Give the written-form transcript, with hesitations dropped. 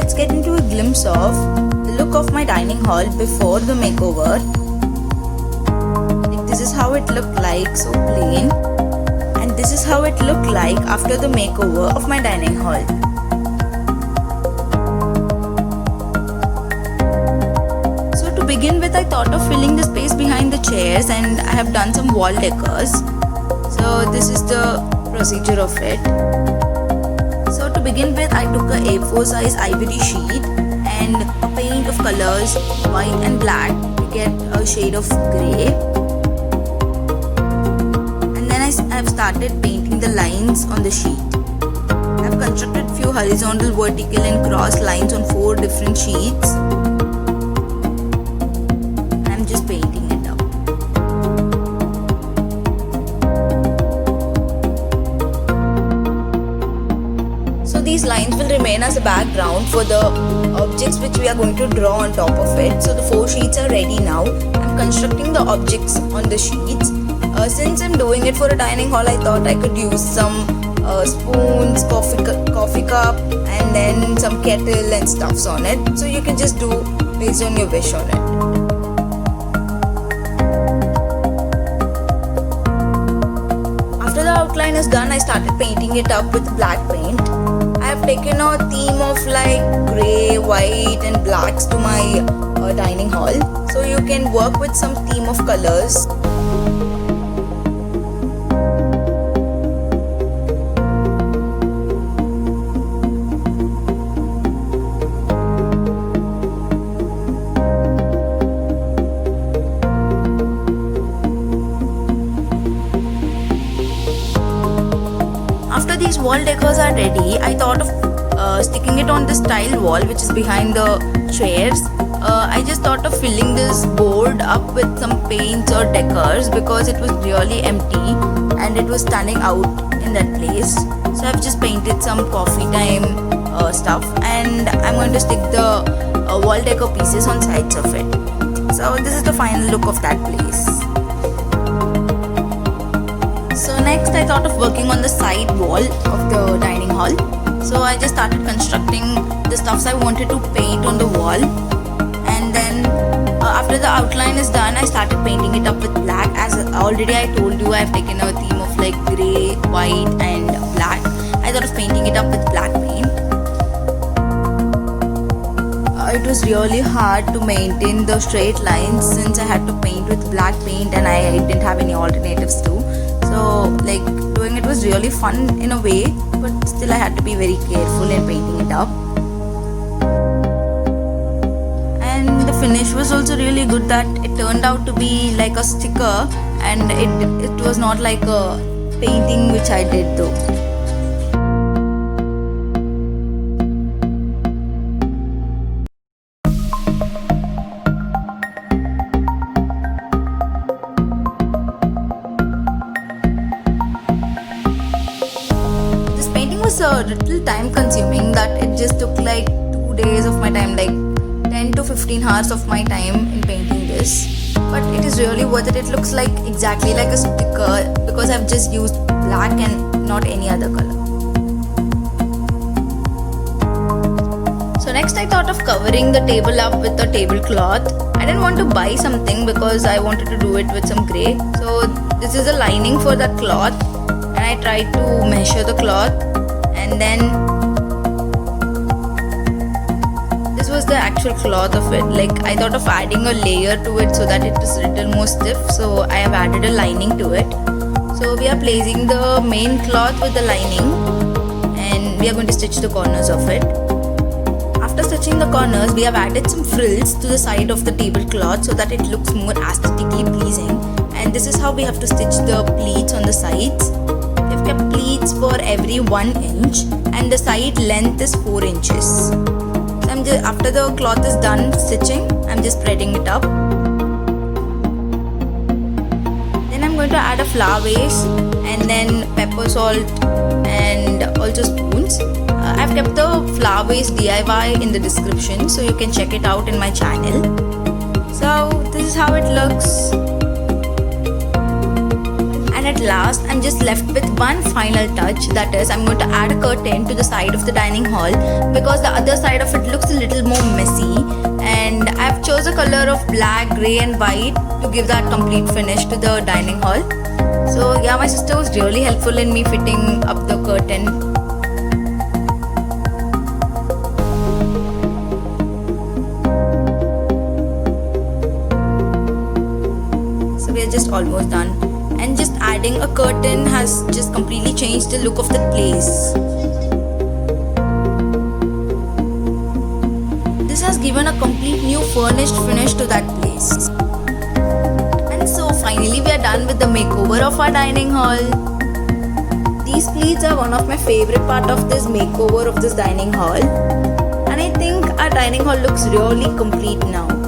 let's get into a glimpse of the look of my dining hall before the makeover. This is how it looked like, so plain, and this is how it looked like after the makeover of my dining hall. So to begin with, I thought of filling the space behind the chairs, and I have done some wall decors. So this is the procedure of it. So to begin with, I took a A4 size ivory sheet and a paint of colors white and black to get a shade of grey. I have started painting the lines on the sheet. I have constructed few horizontal, vertical and cross lines on 4 different sheets. I am just painting it up. So these lines will remain as a background for the objects which we are going to draw on top of it. So the 4 sheets are ready now. I am constructing the objects on the sheets. Since I'm doing it for a dining hall, I thought I could use some spoons, coffee cup, and then some kettle and stuffs on it. So you can just do based on your wish on it. After the outline is done, I started painting it up with black paint. I have taken a theme of like grey, white and blacks to my dining hall. So you can work with some theme of colors. After these wall decors are ready, I thought of sticking it on this tile wall which is behind the chairs. I just thought of filling this board up with some paints or decors because it was really empty and it was standing out in that place. So I've just painted some coffee time stuff, and I'm going to stick the wall decor pieces on sides of it. So this is the final look of that place. So next I thought of working on the side wall of the dining hall. So I just started constructing the stuffs I wanted to paint on the wall, and then after the outline is done, I started painting it up with black. As already I told you, I have taken a theme of like grey, white and black. I thought of painting it up with black paint. It was really hard to maintain the straight lines since I had to paint with black paint and I didn't have any alternatives too. So like doing it was really fun in a way, but still I had to be very careful in painting it up. And the finish was also really good, that it turned out to be like a sticker and it was not like a painting which I did though. Was a little time consuming, that it just took like 2 days of my time, like 10 to 15 hours of my time in painting this, but it is really worth it. It looks like exactly like a sticker because I've just used black and not any other color. So next I thought of covering the table up with a tablecloth. I didn't want to buy something because I wanted to do it with some grey. So this is a lining for that cloth, and I tried to measure the cloth. And then this was the actual cloth of it. Like I thought of adding a layer to it so that it is a little more stiff. So I have added a lining to it. So we are placing the main cloth with the lining, and we are going to stitch the corners of it. After stitching the corners, we have added some frills to the side of the tablecloth so that it looks more aesthetically pleasing. And this is how we have to stitch the pleats on the sides. We've kept pleats for every 1 inch and the side length is 4 inches. So I'm just, after the cloth is done stitching, I'm just spreading it up. Then I'm going to add a flower base and then pepper, salt and also spoons. I've kept the flower base DIY in the description, so you can check it out in my channel. So this is how it looks. And at at last I'm just left with one final touch, that is I'm going to add a curtain to the side of the dining hall because the other side of it looks a little more messy, and I've chose a color of black, grey and white to give that complete finish to the dining hall. So yeah, my sister was really helpful in me fitting up the curtain. So we are just almost done, and just adding a curtain has just completely changed the look of the place. This has given a complete new furnished finish to that place. And so finally we are done with the makeover of our dining hall. These pleats are one of my favorite part of this makeover of this dining hall, and I think our dining hall looks really complete now.